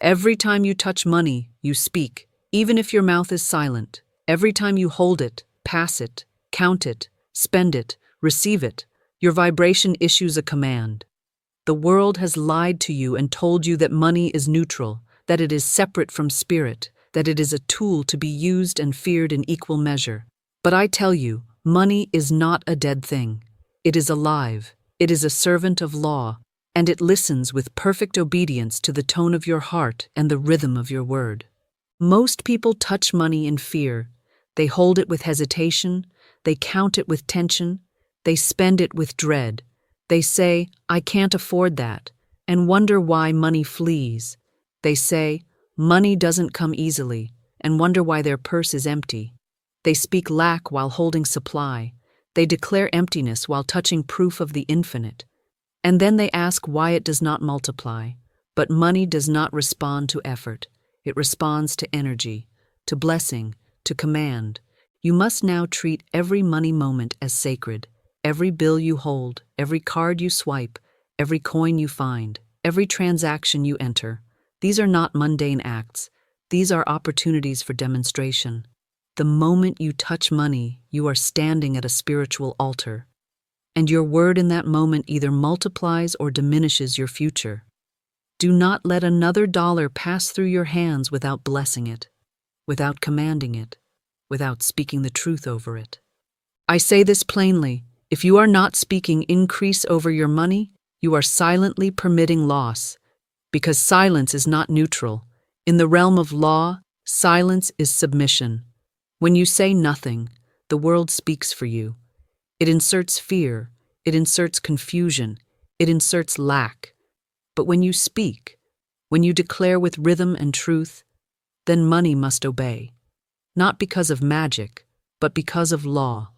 Every time you touch money, you speak, even if your mouth is silent. Every time you hold it, pass it, count it, spend it, receive it, your vibration issues a command. The world has lied to you and told you that money is neutral, that it is separate from spirit, that it is a tool to be used and feared in equal measure. But I tell you, money is not a dead thing. It is alive, it is a servant of law, and it listens with perfect obedience to the tone of your heart and the rhythm of your word. Most people touch money in fear. They hold it with hesitation, they count it with tension, they spend it with dread. They say, "I can't afford that," and wonder why money flees. They say, "Money doesn't come easily," and wonder why their purse is empty. They speak lack while holding supply. They declare emptiness while touching proof of the infinite. And then they ask why it does not multiply. But money does not respond to effort. It responds to energy, to blessing, to command. You must now treat every money moment as sacred. Every bill you hold, every card you swipe, every coin you find, every transaction you enter. These are not mundane acts. These are opportunities for demonstration. The moment you touch money, you are standing at a spiritual altar. And your word in that moment either multiplies or diminishes your future. Do not let another dollar pass through your hands without blessing it, without commanding it, without speaking the truth over it. I say this plainly. If you are not speaking increase over your money, you are silently permitting loss, because silence is not neutral. In the realm of law, silence is submission. When you say nothing, the world speaks for you. It inserts fear, it inserts confusion, it inserts lack. But when you speak, when you declare with rhythm and truth, then money must obey, not because of magic, but because of law.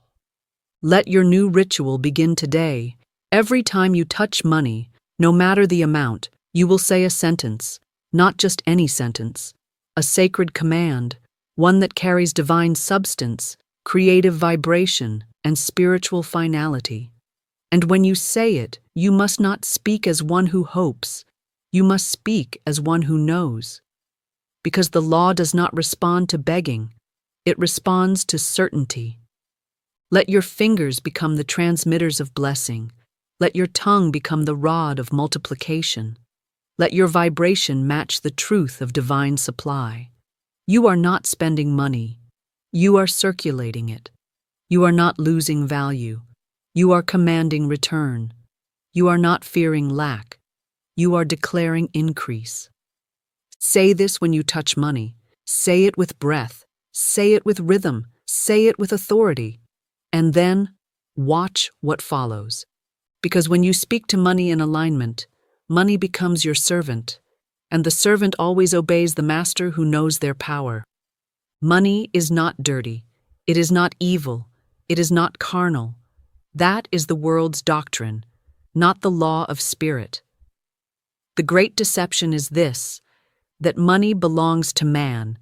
Let your new ritual begin today. Every time you touch money, no matter the amount, you will say a sentence, not just any sentence, a sacred command, one that carries divine substance, creative vibration, and spiritual finality. And when you say it, you must not speak as one who hopes. You must speak as one who knows. Because the law does not respond to begging, it responds to certainty. Let your fingers become the transmitters of blessing. Let your tongue become the rod of multiplication. Let your vibration match the truth of divine supply. You are not spending money. You are circulating it. You are not losing value. You are commanding return. You are not fearing lack. You are declaring increase. Say this when you touch money. Say it with breath. Say it with rhythm. Say it with authority. And then, watch what follows. Because when you speak to money in alignment, money becomes your servant, and the servant always obeys the master who knows their power. Money is not dirty. It is not evil. It is not carnal. That is the world's doctrine, not the law of spirit. The great deception is this, that money belongs to man,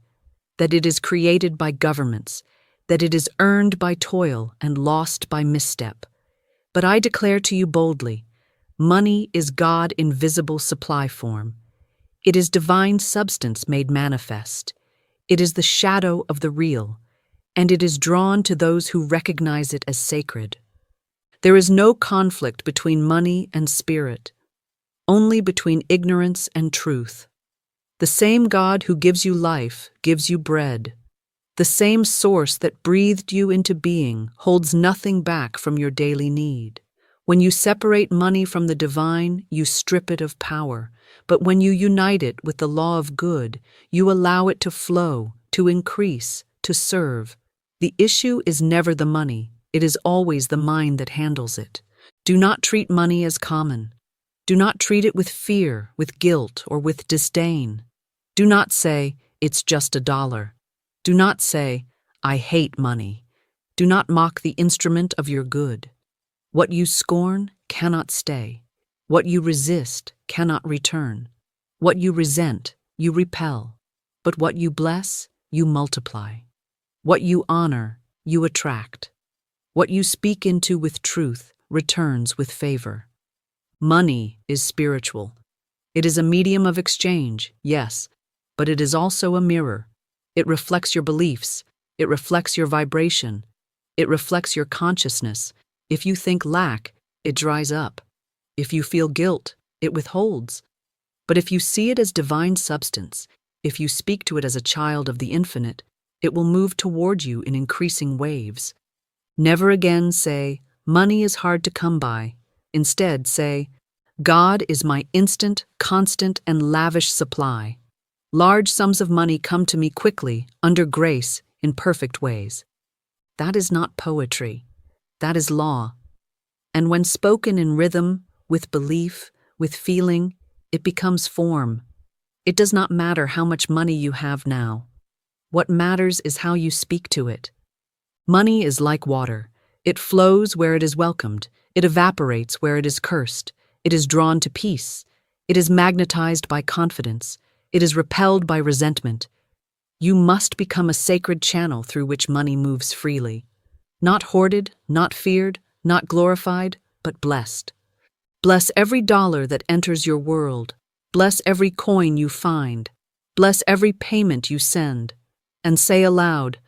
that it is created by governments, that it is earned by toil and lost by misstep. But I declare to you boldly, money is God in visible supply form. It is divine substance made manifest. It is the shadow of the real, and it is drawn to those who recognize it as sacred. There is no conflict between money and spirit, only between ignorance and truth. The same God who gives you life gives you bread. The same source that breathed you into being holds nothing back from your daily need. When you separate money from the divine, you strip it of power. But when you unite it with the law of good, you allow it to flow, to increase, to serve. The issue is never the money. It is always the mind that handles it. Do not treat money as common. Do not treat it with fear, with guilt, or with disdain. Do not say, "It's just $1." Do not say, "I hate money." Do not mock the instrument of your good. What you scorn cannot stay. What you resist cannot return. What you resent, you repel. But what you bless, you multiply. What you honor, you attract. What you speak into with truth returns with favor. Money is spiritual. It is a medium of exchange, yes, but it is also a mirror. It reflects your beliefs. It reflects your vibration. It reflects your consciousness. If you think lack, it dries up. If you feel guilt, it withholds. But if you see it as divine substance, if you speak to it as a child of the infinite, it will move toward you in increasing waves. Never again say, money is hard to come by. Instead, say, God is my instant, constant, and lavish supply. Large sums of money come to me quickly, under grace, in perfect ways. That is not poetry. That is law. And when spoken in rhythm, with belief, with feeling, it becomes form. It does not matter how much money you have now. What matters is how you speak to it. Money is like water. It flows where it is welcomed. It evaporates where it is cursed. It is drawn to peace. It is magnetized by confidence. It is repelled by resentment. You must become a sacred channel through which money moves freely. Not hoarded, not feared, not glorified, but blessed. Bless every dollar that enters your world. Bless every coin you find. Bless every payment you send. And say aloud,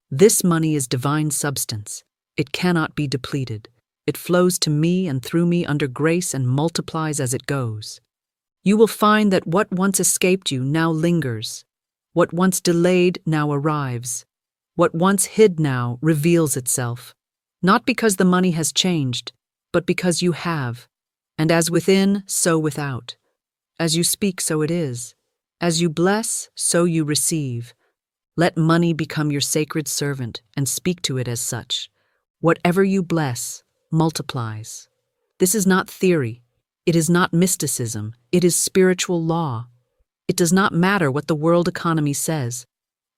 this money is divine substance. It cannot be depleted. It flows to me and through me under grace and multiplies as it goes. You will find that what once escaped you now lingers. What once delayed now arrives. What once hid now reveals itself. Not because the money has changed, but because you have. And as within, so without. As you speak, so it is. As you bless, so you receive. Let money become your sacred servant and speak to it as such. Whatever you bless, multiplies. This is not theory. It is not mysticism. It is spiritual law. It does not matter what the world economy says.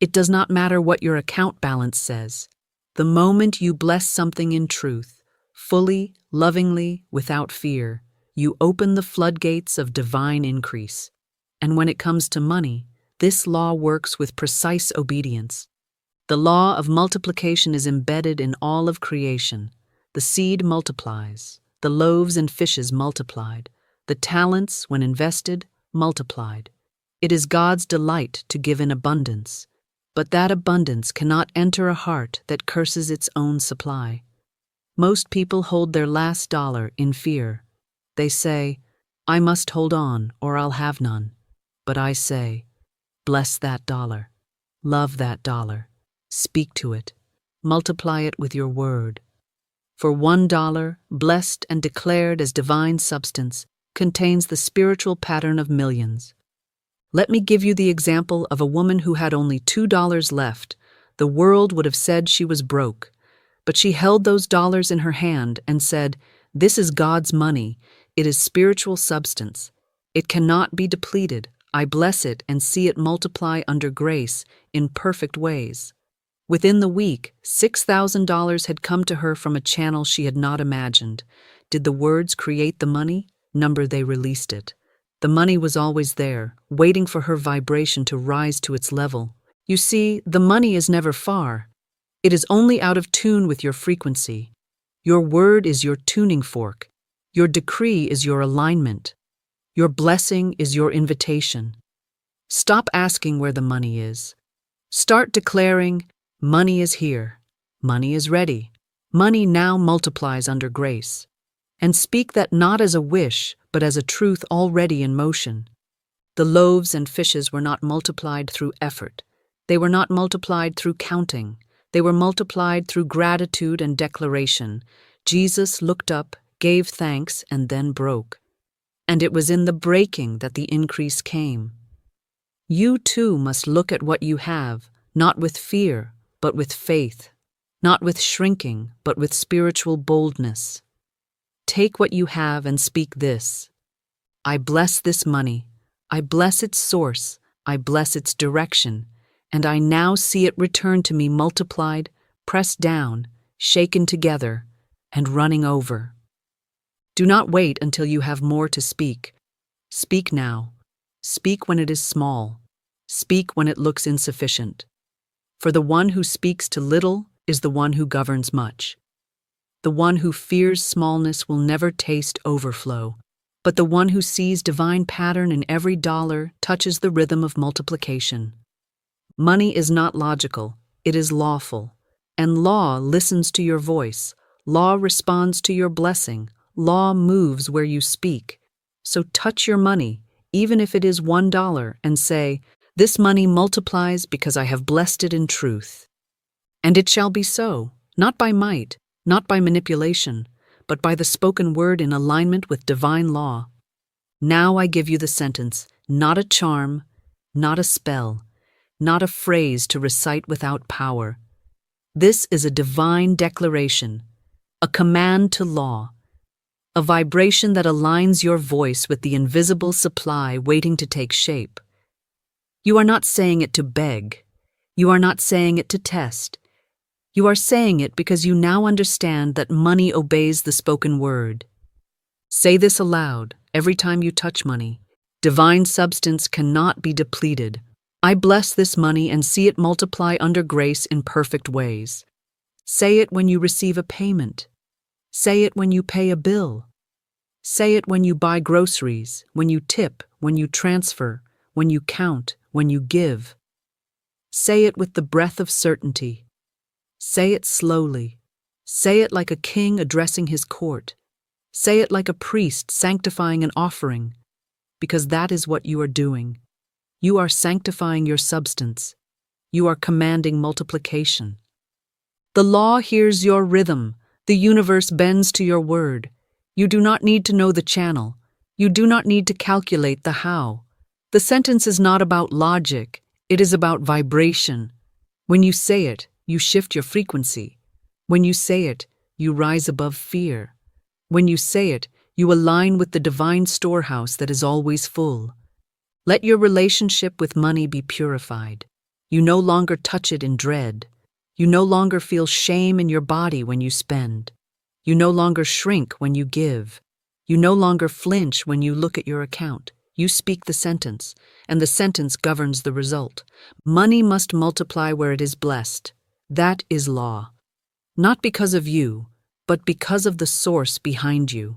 It does not matter what your account balance says. The moment you bless something in truth, fully, lovingly, without fear, you open the floodgates of divine increase. And when it comes to money, this law works with precise obedience. The law of multiplication is embedded in all of creation. The seed multiplies, the loaves and fishes multiplied, the talents, when invested, multiplied. It is God's delight to give in abundance, but that abundance cannot enter a heart that curses its own supply. Most people hold their last dollar in fear. They say, I must hold on or I'll have none. But I say, bless that dollar, love that dollar, speak to it, multiply it with your word. For $1, blessed and declared as divine substance, contains the spiritual pattern of millions. Let me give you the example of a woman who had only $2 left. The world would have said she was broke, but she held those dollars in her hand and said, this is God's money. It is spiritual substance. It cannot be depleted. I bless it and see it multiply under grace in perfect ways. Within the week, $6,000 had come to her from a channel she had not imagined. Did the words create the money? Number they released it. The money was always there, waiting for her vibration to rise to its level. You see, the money is never far. It is only out of tune with your frequency. Your word is your tuning fork. Your decree is your alignment. Your blessing is your invitation. Stop asking where the money is. Start declaring, money is here. Money is ready. Money now multiplies under grace. And speak that not as a wish, but as a truth already in motion. The loaves and fishes were not multiplied through effort. They were not multiplied through counting. They were multiplied through gratitude and declaration. Jesus looked up, gave thanks, and then broke. And it was in the breaking that the increase came. You too must look at what you have, not with fear, but with faith, not with shrinking, but with spiritual boldness. Take what you have and speak this. I bless this money. I bless its source. I bless its direction. And I now see it return to me multiplied, pressed down, shaken together, and running over. Do not wait until you have more to speak. Speak now. Speak when it is small. Speak when it looks insufficient. For the one who speaks to little is the one who governs much. The one who fears smallness will never taste overflow. but the one who sees divine pattern in every dollar touches the rhythm of multiplication. Money is not logical, it is lawful. And law listens to your voice. Law responds to your blessing. Law moves where you speak. So touch your money, even if it is $1, and say, "This money multiplies because I have blessed it in truth." And it shall be so, not by might, not by manipulation, but by the spoken word in alignment with divine law. Now I give you the sentence, not a charm, not a spell, not a phrase to recite without power. This is a divine declaration, a command to law, a vibration that aligns your voice with the invisible supply waiting to take shape. You are not saying it to beg. You are not saying it to test. You are saying it because you now understand that money obeys the spoken word. Say this aloud every time you touch money. Divine substance cannot be depleted. I bless this money and see it multiply under grace in perfect ways. Say it when you receive a payment. Say it when you pay a bill. Say it when you buy groceries, when you tip, when you transfer, when you count, when you give. Say it with the breath of certainty. Say it slowly. Say it like a king addressing his court. Say it like a priest sanctifying an offering, because that is what you are doing. You are sanctifying your substance. You are commanding multiplication. The law hears your rhythm. The universe bends to your word. You do not need to know the channel. You do not need to calculate the how. The sentence is not about logic. It is about vibration. When you say it, you shift your frequency. When you say it, you rise above fear. When you say it, you align with the divine storehouse that is always full. Let your relationship with money be purified. You no longer touch it in dread. You no longer feel shame in your body when you spend. You no longer shrink when you give. You no longer flinch when you look at your account. You speak the sentence, and the sentence governs the result. Money must multiply where it is blessed. That is law. Not because of you, but because of the source behind you.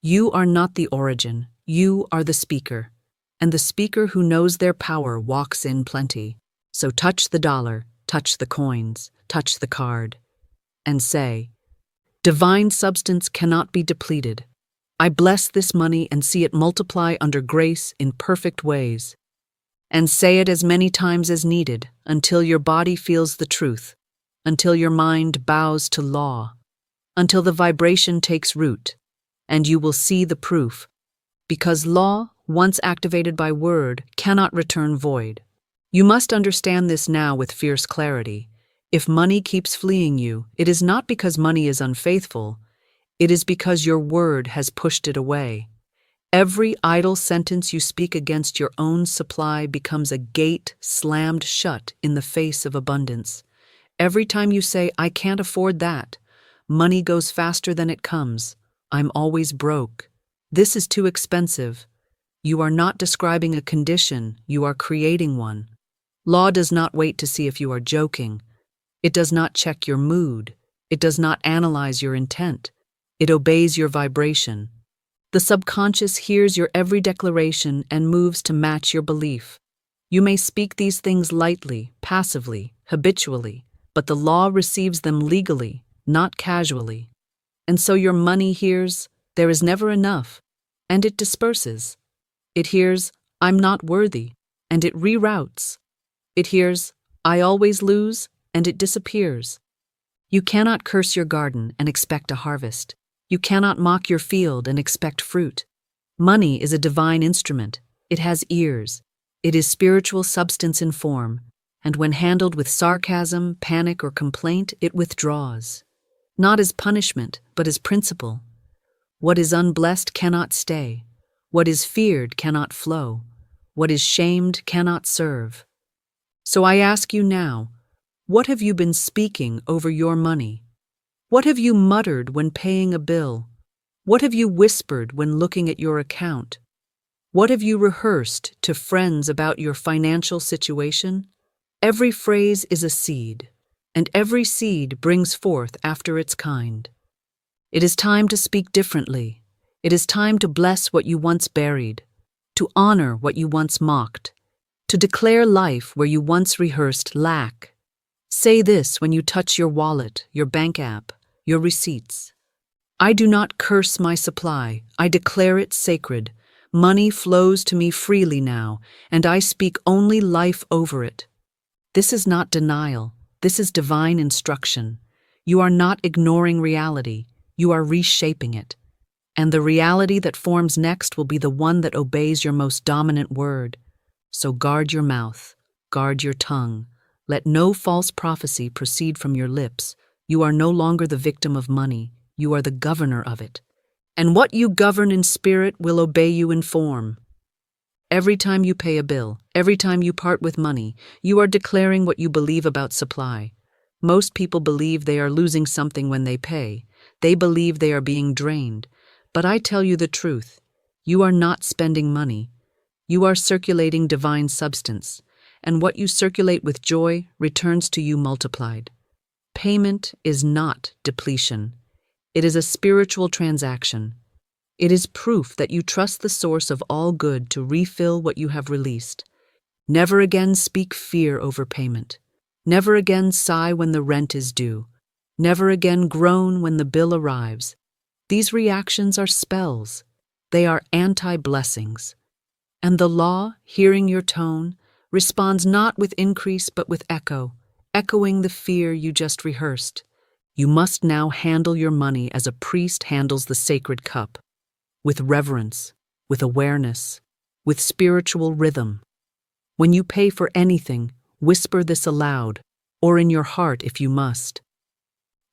You are not the origin. You are the speaker. And the speaker who knows their power walks in plenty. So touch the dollar, touch the coins, touch the card, and say, "Divine substance cannot be depleted. I bless this money and see it multiply under grace in perfect ways." And say it as many times as needed until your body feels the truth, until your mind bows to law, until the vibration takes root, and you will see the proof, because law, once activated by word, cannot return void. You must understand this now with fierce clarity. If money keeps fleeing you, it is not because money is unfaithful, it is because your word has pushed it away. Every idle sentence you speak against your own supply becomes a gate slammed shut in the face of abundance. Every time you say, "I can't afford that," money goes faster than it comes. "I'm always broke. This is too expensive." You are not describing a condition, you are creating one. Law does not wait to see if you are joking. It does not check your mood. It does not analyze your intent. It obeys your vibration. The subconscious hears your every declaration and moves to match your belief. You may speak these things lightly, passively, habitually, but the law receives them legally, not casually. And so your money hears, "There is never enough," and it disperses. It hears, "I'm not worthy," and it reroutes. It hears, "I always lose," and it disappears. You cannot curse your garden and expect a harvest. You cannot mock your field and expect fruit. Money is a divine instrument. It has ears. It is spiritual substance in form, and when handled with sarcasm, panic, or complaint, it withdraws. Not as punishment, but as principle. What is unblessed cannot stay. What is feared cannot flow. What is shamed cannot serve. So I ask you now, what have you been speaking over your money? What have you muttered when paying a bill? What have you whispered when looking at your account? What have you rehearsed to friends about your financial situation? Every phrase is a seed, and every seed brings forth after its kind. It is time to speak differently. It is time to bless what you once buried, to honor what you once mocked, to declare life where you once rehearsed lack. Say this when you touch your wallet, your bank app, your receipts. I do not curse my supply, I declare it sacred. Money flows to me freely now, and I speak only life over it. This is not denial, this is divine instruction. You are not ignoring reality, you are reshaping it. And the reality that forms next will be the one that obeys your most dominant word. So guard your mouth, guard your tongue. Let no false prophecy proceed from your lips. You are no longer the victim of money, you are the governor of it. And what you govern in spirit will obey you in form. Every time you pay a bill, every time you part with money, you are declaring what you believe about supply. Most people believe they are losing something when they pay. They believe they are being drained. But I tell you the truth. You are not spending money. You are circulating divine substance. And what you circulate with joy returns to you multiplied. Payment is not depletion. It is a spiritual transaction. It is proof that you trust the source of all good to refill what you have released. Never again speak fear over payment. Never again sigh when the rent is due. Never again groan when the bill arrives. These reactions are spells. They are anti-blessings. And the law, hearing your tone, responds not with increase but with echo, echoing the fear you just rehearsed. You must now handle your money as a priest handles the sacred cup, with reverence, with awareness, with spiritual rhythm. When you pay for anything, whisper this aloud, or in your heart if you must.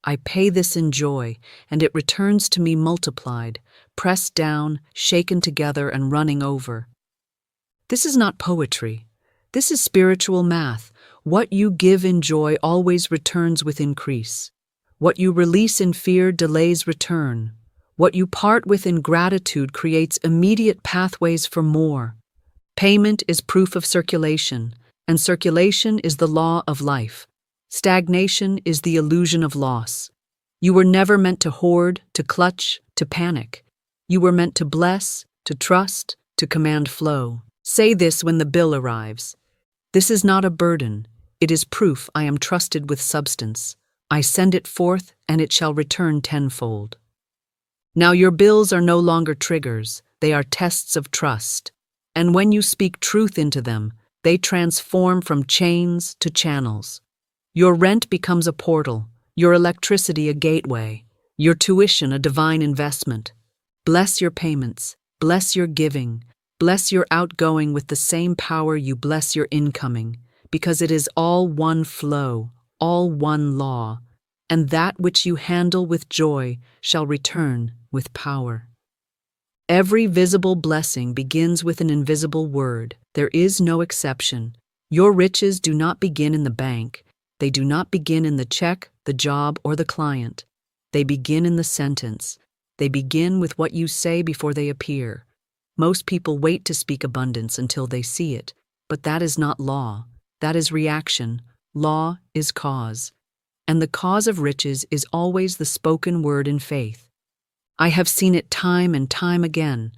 I pay this in joy, and it returns to me multiplied, pressed down, shaken together, and running over. This is not poetry. This is spiritual math. What you give in joy always returns with increase. What you release in fear delays return. What you part with in gratitude creates immediate pathways for more. Payment is proof of circulation, and circulation is the law of life. Stagnation is the illusion of loss. You were never meant to hoard, to clutch, to panic. You were meant to bless, to trust, to command flow. Say this when the bill arrives. This is not a burden. It is proof I am trusted with substance. I send it forth, and it shall return tenfold. Now your bills are no longer triggers. They are tests of trust. And when you speak truth into them, they transform from chains to channels. Your rent becomes a portal, your electricity a gateway, your tuition a divine investment. Bless your payments, bless your giving, bless your outgoing with the same power you bless your incoming, because it is all one flow, all one law, and that which you handle with joy shall return with power. Every visible blessing begins with an invisible word. There is no exception. Your riches do not begin in the bank. They do not begin in the check, the job, or the client. They begin in the sentence. They begin with what you say before they appear. Most people wait to speak abundance until they see it, but that is not law. That is reaction. Law is cause. And the cause of riches is always the spoken word in faith. I have seen it time and time again.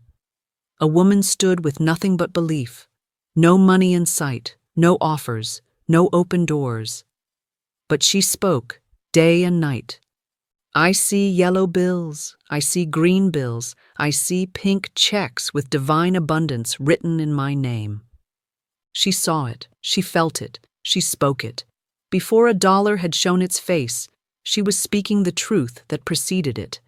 A woman stood with nothing but belief. No money in sight, no offers, no open doors. But she spoke, day and night. I see yellow bills, I see green bills, I see pink checks with divine abundance written in my name. She saw it, she felt it, she spoke it. Before a dollar had shown its face, she was speaking the truth that preceded it.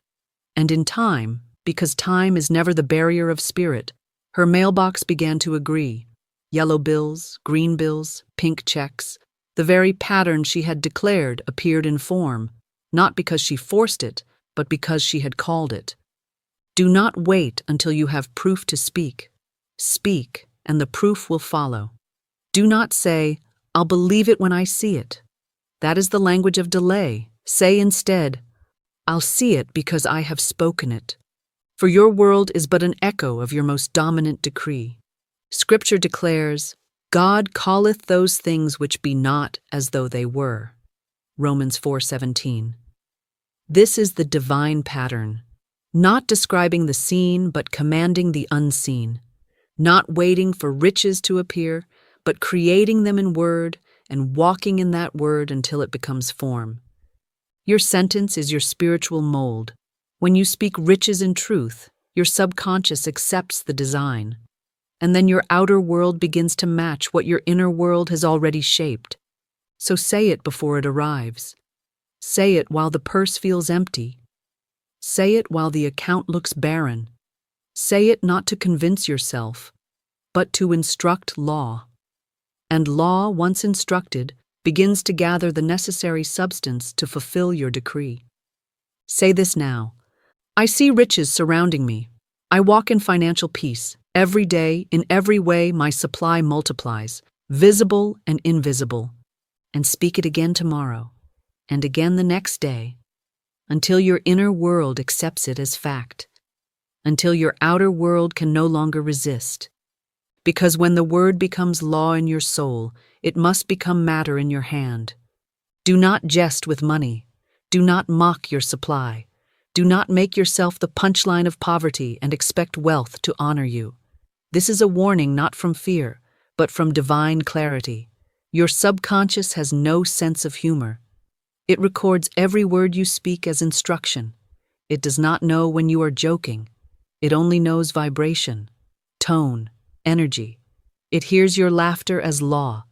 And in time, because time is never the barrier of spirit, her mailbox began to agree. Yellow bills, green bills, pink checks. The very pattern she had declared appeared in form, not because she forced it, but because she had called it. Do not wait until you have proof to speak. Speak, and the proof will follow. Do not say, I'll believe it when I see it. That is the language of delay. Say instead, I'll see it because I have spoken it. For your world is but an echo of your most dominant decree. Scripture declares, God calleth those things which be not as though they were. Romans 4:17. This is the divine pattern. Not describing the seen, but commanding the unseen. Not waiting for riches to appear, but creating them in word and walking in that word until it becomes form. Your sentence is your spiritual mold. When you speak riches in truth, your subconscious accepts the design. And then your outer world begins to match what your inner world has already shaped. So say it before it arrives. Say it while the purse feels empty. Say it while the account looks barren. Say it not to convince yourself, but to instruct law. And law, once instructed, begins to gather the necessary substance to fulfill your decree. Say this now. I see riches surrounding me. I walk in financial peace. Every day, in every way, my supply multiplies, visible and invisible. And speak it again tomorrow, and again the next day, until your inner world accepts it as fact, until your outer world can no longer resist. Because when the word becomes law in your soul, it must become matter in your hand. Do not jest with money. Do not mock your supply. Do not make yourself the punchline of poverty and expect wealth to honor you. This is a warning not from fear, but from divine clarity. Your subconscious has no sense of humor. It records every word you speak as instruction. It does not know when you are joking. It only knows vibration, tone, energy. It hears your laughter as law.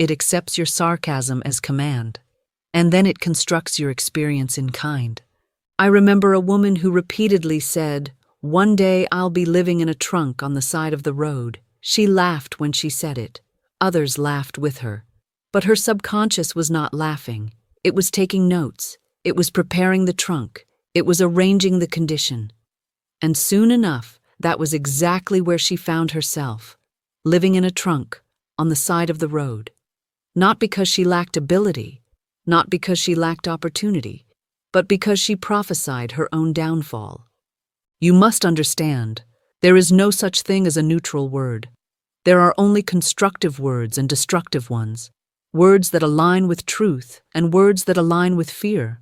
It accepts your sarcasm as command. And then it constructs your experience in kind. I remember a woman who repeatedly said, "One day I'll be living in a trunk on the side of the road." She laughed when she said it. Others laughed with her. But her subconscious was not laughing. It was taking notes. It was preparing the trunk. It was arranging the condition. And soon enough, that was exactly where she found herself, living in a trunk on the side of the road. Not because she lacked ability, not because she lacked opportunity, but because she prophesied her own downfall. You must understand, there is no such thing as a neutral word. There are only constructive words and destructive ones, words that align with truth and words that align with fear.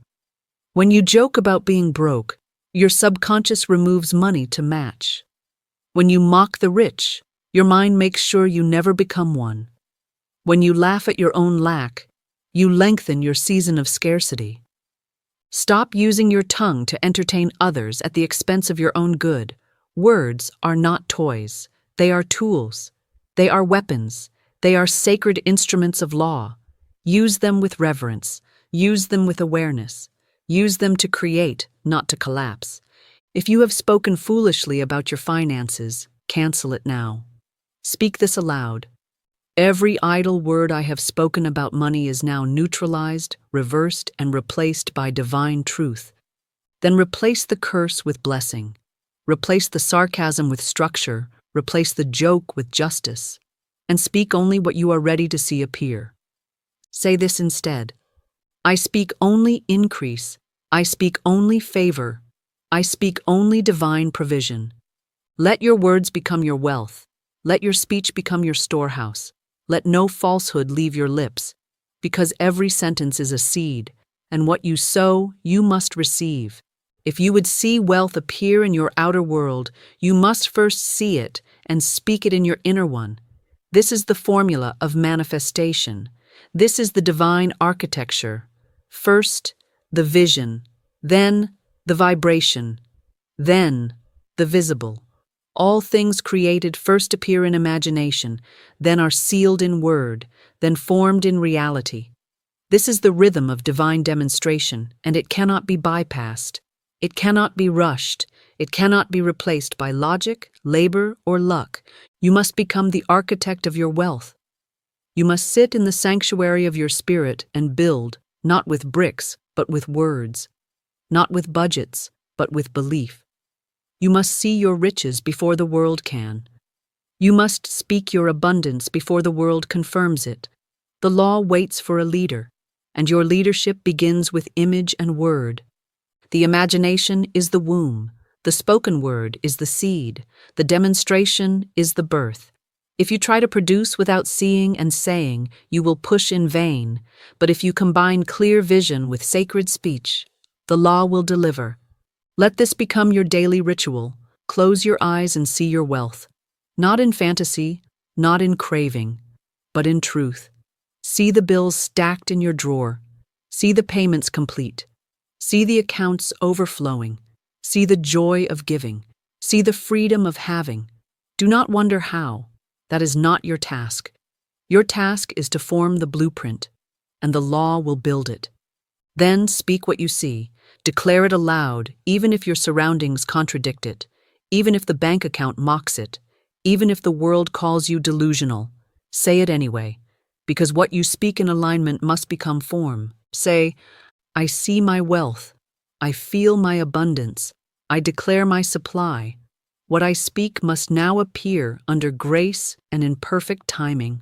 When you joke about being broke, your subconscious removes money to match. When you mock the rich, your mind makes sure you never become one. When you laugh at your own lack, you lengthen your season of scarcity. Stop using your tongue to entertain others at the expense of your own good. Words are not toys. They are tools. They are weapons. They are sacred instruments of law. Use them with reverence. Use them with awareness. Use them to create, not to collapse. If you have spoken foolishly about your finances, cancel it now. Speak this aloud. Every idle word I have spoken about money is now neutralized, reversed, and replaced by divine truth. Then replace the curse with blessing. Replace the sarcasm with structure. Replace the joke with justice. And speak only what you are ready to see appear. Say this instead. I speak only increase. I speak only favor. I speak only divine provision. Let your words become your wealth. Let your speech become your storehouse. Let no falsehood leave your lips, because every sentence is a seed, and what you sow, you must receive. If you would see wealth appear in your outer world, you must first see it and speak it in your inner one. This is the formula of manifestation. This is the divine architecture. First, the vision, then the vibration, then the visible. All things created first appear in imagination, then are sealed in word, then formed in reality. This is the rhythm of divine demonstration, and it cannot be bypassed. It cannot be rushed. It cannot be replaced by logic, labor, or luck. You must become the architect of your wealth. You must sit in the sanctuary of your spirit and build, not with bricks, but with words. Not with budgets, but with belief. You must see your riches before the world can. You must speak your abundance before the world confirms it. The law waits for a leader, and your leadership begins with image and word. The imagination is the womb. The spoken word is the seed. The demonstration is the birth. If you try to produce without seeing and saying, you will push in vain. But if you combine clear vision with sacred speech, the law will deliver. Let this become your daily ritual. Close your eyes and see your wealth. Not in fantasy, not in craving, but in truth. See the bills stacked in your drawer. See the payments complete. See the accounts overflowing. See the joy of giving. See the freedom of having. Do not wonder how. That is not your task. Your task is to form the blueprint, and the law will build it. Then speak what you see. Declare it aloud, even if your surroundings contradict it, even if the bank account mocks it, even if the world calls you delusional. Say it anyway, because what you speak in alignment must become form. Say, I see my wealth. I feel my abundance. I declare my supply. What I speak must now appear under grace and in perfect timing.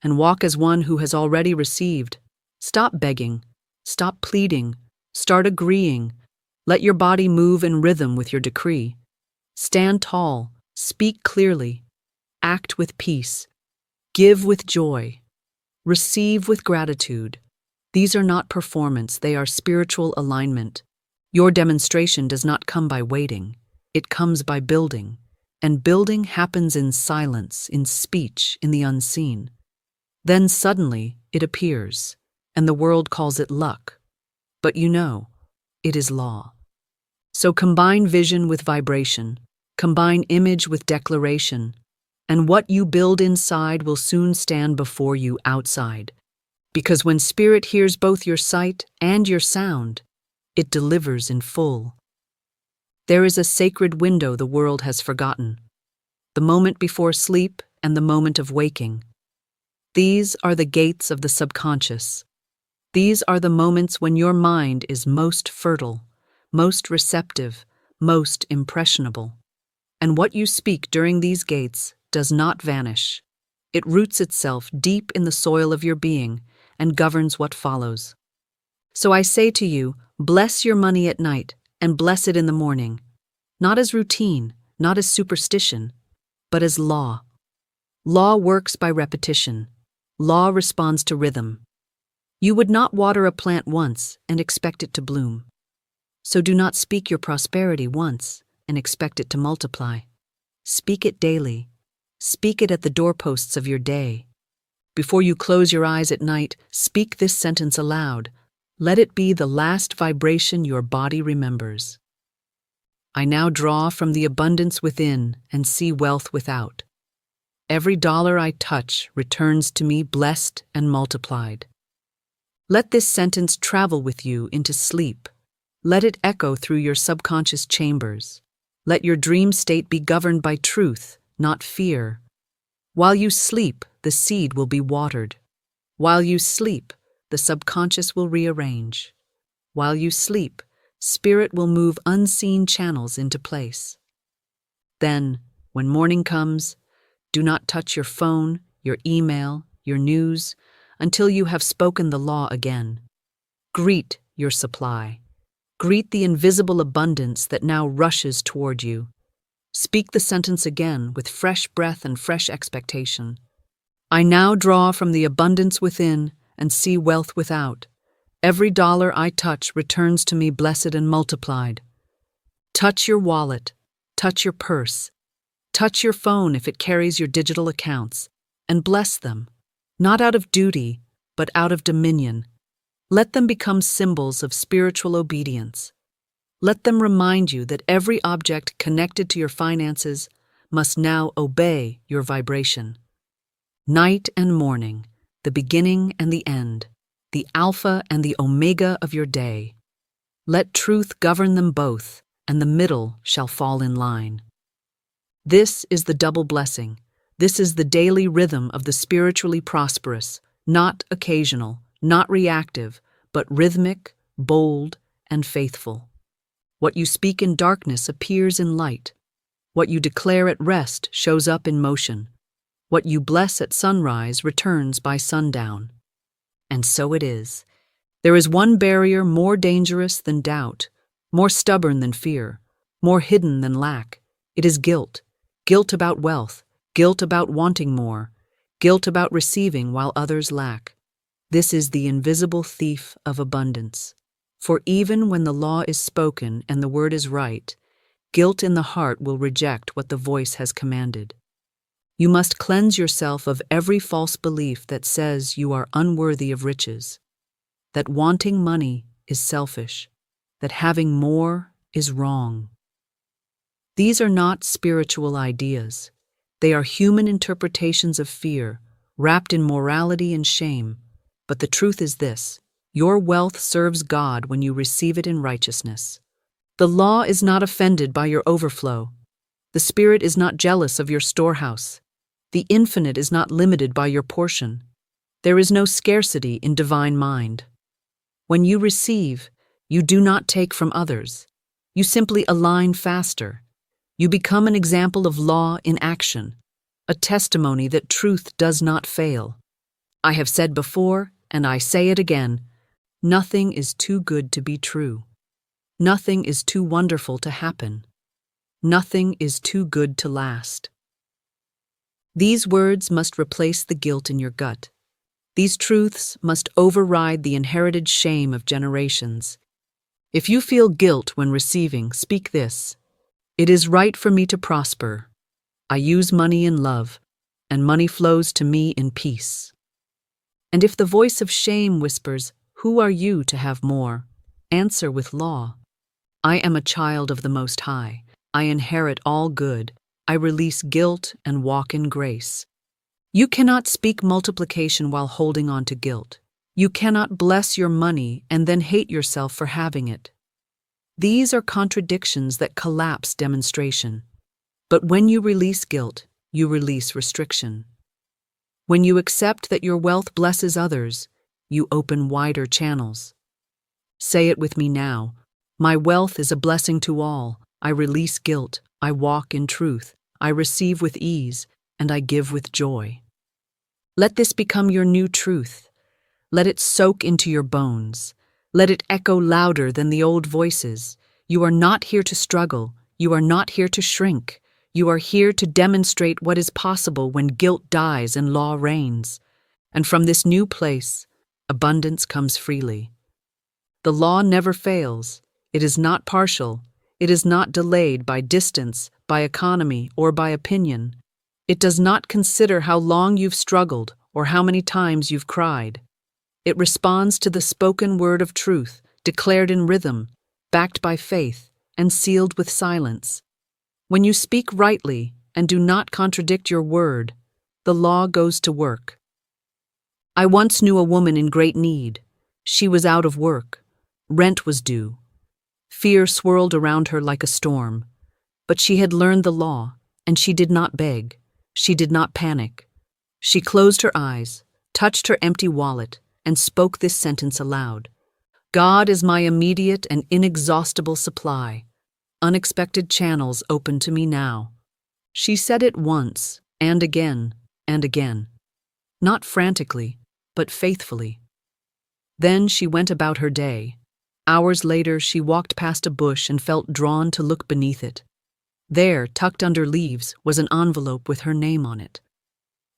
And walk as one who has already received. Stop begging. Stop pleading. Start agreeing. Let your body move in rhythm with your decree. Stand tall. Speak clearly. Act with peace. Give with joy. Receive with gratitude. These are not performance, they are spiritual alignment. Your demonstration does not come by waiting. It comes by building. And building happens in silence, in speech, in the unseen. Then suddenly it appears, and the world calls it luck. But you know, it is law. So combine vision with vibration, combine image with declaration, and what you build inside will soon stand before you outside. Because when spirit hears both your sight and your sound, it delivers in full. There is a sacred window the world has forgotten, the moment before sleep and the moment of waking. These are the gates of the subconscious. These are the moments when your mind is most fertile, most receptive, most impressionable. And what you speak during these gates does not vanish. It roots itself deep in the soil of your being and governs what follows. So I say to you, bless your money at night and bless it in the morning, not as routine, not as superstition, but as law. Law works by repetition. Law responds to rhythm. You would not water a plant once and expect it to bloom. So do not speak your prosperity once and expect it to multiply. Speak it daily. Speak it at the doorposts of your day. Before you close your eyes at night, speak this sentence aloud. Let it be the last vibration your body remembers. I now draw from the abundance within and see wealth without. Every dollar I touch returns to me blessed and multiplied. Let this sentence travel with you into sleep. Let it echo through your subconscious chambers. Let your dream state be governed by truth, not fear. While you sleep, the seed will be watered. While you sleep, the subconscious will rearrange. While you sleep, spirit will move unseen channels into place. Then, when morning comes, do not touch your phone, your email, your news, until you have spoken the law again. Greet your supply. Greet the invisible abundance that now rushes toward you. Speak the sentence again with fresh breath and fresh expectation. I now draw from the abundance within and see wealth without. Every dollar I touch returns to me blessed and multiplied. Touch your wallet. Touch your purse. Touch your phone if it carries your digital accounts, and bless them, not out of duty, but out of dominion. Let them become symbols of spiritual obedience. Let them remind you that every object connected to your finances must now obey your vibration. Night and morning, the beginning and the end, the alpha and the omega of your day. Let truth govern them both, and the middle shall fall in line. This is the double blessing. This is the daily rhythm of the spiritually prosperous, not occasional, not reactive, but rhythmic, bold, and faithful. What you speak in darkness appears in light. What you declare at rest shows up in motion. What you bless at sunrise returns by sundown. And so it is. There is one barrier more dangerous than doubt, more stubborn than fear, more hidden than lack. It is guilt. Guilt about wealth, guilt about wanting more, guilt about receiving while others lack. This is the invisible thief of abundance. For even when the law is spoken and the word is right, guilt in the heart will reject what the voice has commanded. You must cleanse yourself of every false belief that says you are unworthy of riches, that wanting money is selfish, that having more is wrong. These are not spiritual ideas. They are human interpretations of fear, wrapped in morality and shame. But the truth is this: your wealth serves God when you receive it in righteousness. The law is not offended by your overflow. The Spirit is not jealous of your storehouse. The infinite is not limited by your portion. There is no scarcity in divine mind. When you receive, you do not take from others. You simply align faster. You become an example of law in action, a testimony that truth does not fail. I have said before, and I say it again, nothing is too good to be true. Nothing is too wonderful to happen. Nothing is too good to last. These words must replace the guilt in your gut. These truths must override the inherited shame of generations. If you feel guilt when receiving, speak this: it is right for me to prosper. I use money in love, and money flows to me in peace. And if the voice of shame whispers, "Who are you to have more?" answer with law: I am a child of the Most High. I inherit all good. I release guilt and walk in grace. You cannot speak multiplication while holding on to guilt. You cannot bless your money and then hate yourself for having it. These are contradictions that collapse demonstration. But when you release guilt, you release restriction. When you accept that your wealth blesses others, you open wider channels. Say it with me now: my wealth is a blessing to all. I release guilt. I walk in truth. I receive with ease, and I give with joy. Let this become your new truth. Let it soak into your bones. Let it echo louder than the old voices. You are not here to struggle. You are not here to shrink. You are here to demonstrate what is possible when guilt dies and law reigns. And from this new place, abundance comes freely. The law never fails. It is not partial. It is not delayed by distance, by economy, or by opinion. It does not consider how long you've struggled or how many times you've cried. It responds to the spoken word of truth, declared in rhythm, backed by faith, and sealed with silence. When you speak rightly and do not contradict your word, the law goes to work. I once knew a woman in great need. She was out of work. Rent was due. Fear swirled around her like a storm. But she had learned the law, and she did not beg. She did not panic. She closed her eyes, touched her empty wallet, and spoke this sentence aloud: God is my immediate and inexhaustible supply. Unexpected channels open to me now. She said it once, and again, and again. Not frantically, but faithfully. Then she went about her day. Hours later, she walked past a bush and felt drawn to look beneath it. There, tucked under leaves, was an envelope with her name on it.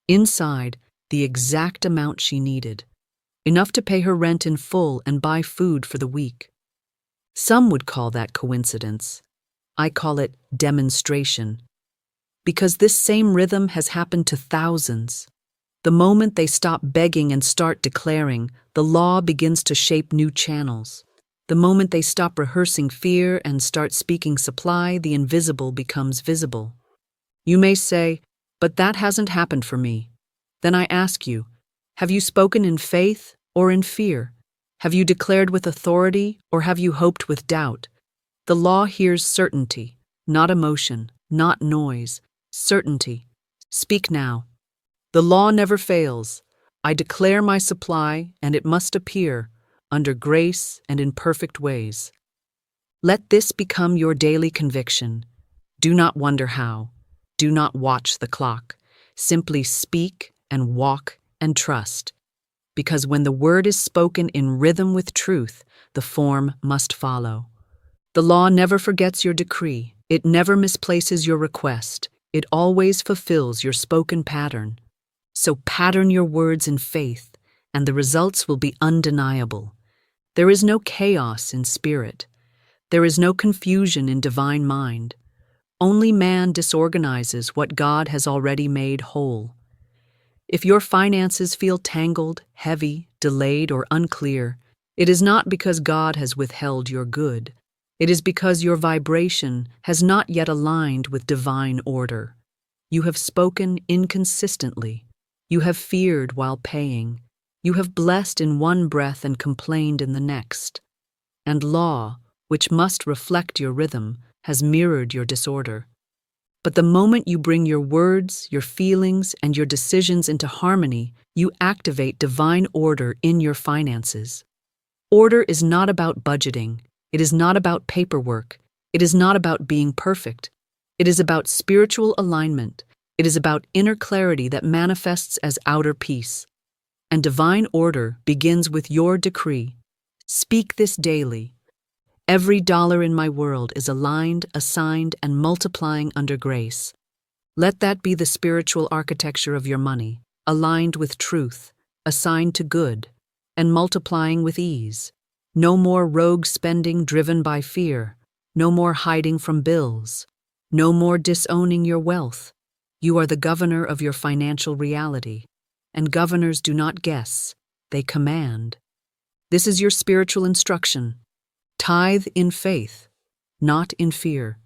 Inside, the exact amount she needed, enough to pay her rent in full and buy food for the week. Some would call that coincidence. I call it demonstration. Because this same rhythm has happened to thousands. The moment they stop begging and start declaring, the law begins to shape new channels. The moment they stop rehearsing fear and start speaking supply, the invisible becomes visible. You may say, but that hasn't happened for me. Then I ask you, have you spoken in faith or in fear? Have you declared with authority or have you hoped with doubt? The law hears certainty, not emotion, not noise. Certainty. Speak now. The law never fails. I declare my supply, and it must appear, under grace and in perfect ways. Let this become your daily conviction. Do not wonder how. Do not watch the clock. Simply speak and walk and trust. Because when the word is spoken in rhythm with truth, the form must follow. The law never forgets your decree. It never misplaces your request. It always fulfills your spoken pattern. So pattern your words in faith, and the results will be undeniable. There is no chaos in spirit. There is no confusion in divine mind. Only man disorganizes what God has already made whole. If your finances feel tangled, heavy, delayed, or unclear, it is not because God has withheld your good. It is because your vibration has not yet aligned with divine order. You have spoken inconsistently. You have feared while paying. You have blessed in one breath and complained in the next. And law, which must reflect your rhythm, has mirrored your disorder. But the moment you bring your words, your feelings, and your decisions into harmony, you activate divine order in your finances. Order is not about budgeting. It is not about paperwork. It is not about being perfect. It is about spiritual alignment. It is about inner clarity that manifests as outer peace. And divine order begins with your decree. Speak this daily. Every dollar in my world is aligned, assigned, and multiplying under grace. Let that be the spiritual architecture of your money, aligned with truth, assigned to good, and multiplying with ease. No more rogue spending driven by fear. No more hiding from bills. No more disowning your wealth. You are the governor of your financial reality, and governors do not guess, they command. This is your spiritual instruction. Tithe in faith, not in fear.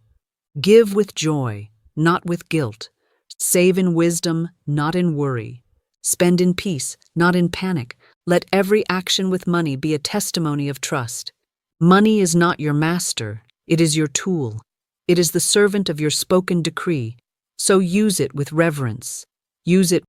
Give with joy, not with guilt. Save in wisdom, not in worry. Spend in peace, not in panic. Let every action with money be a testimony of trust. Money is not your master, it is your tool. It is the servant of your spoken decree, so use it with reverence. Use it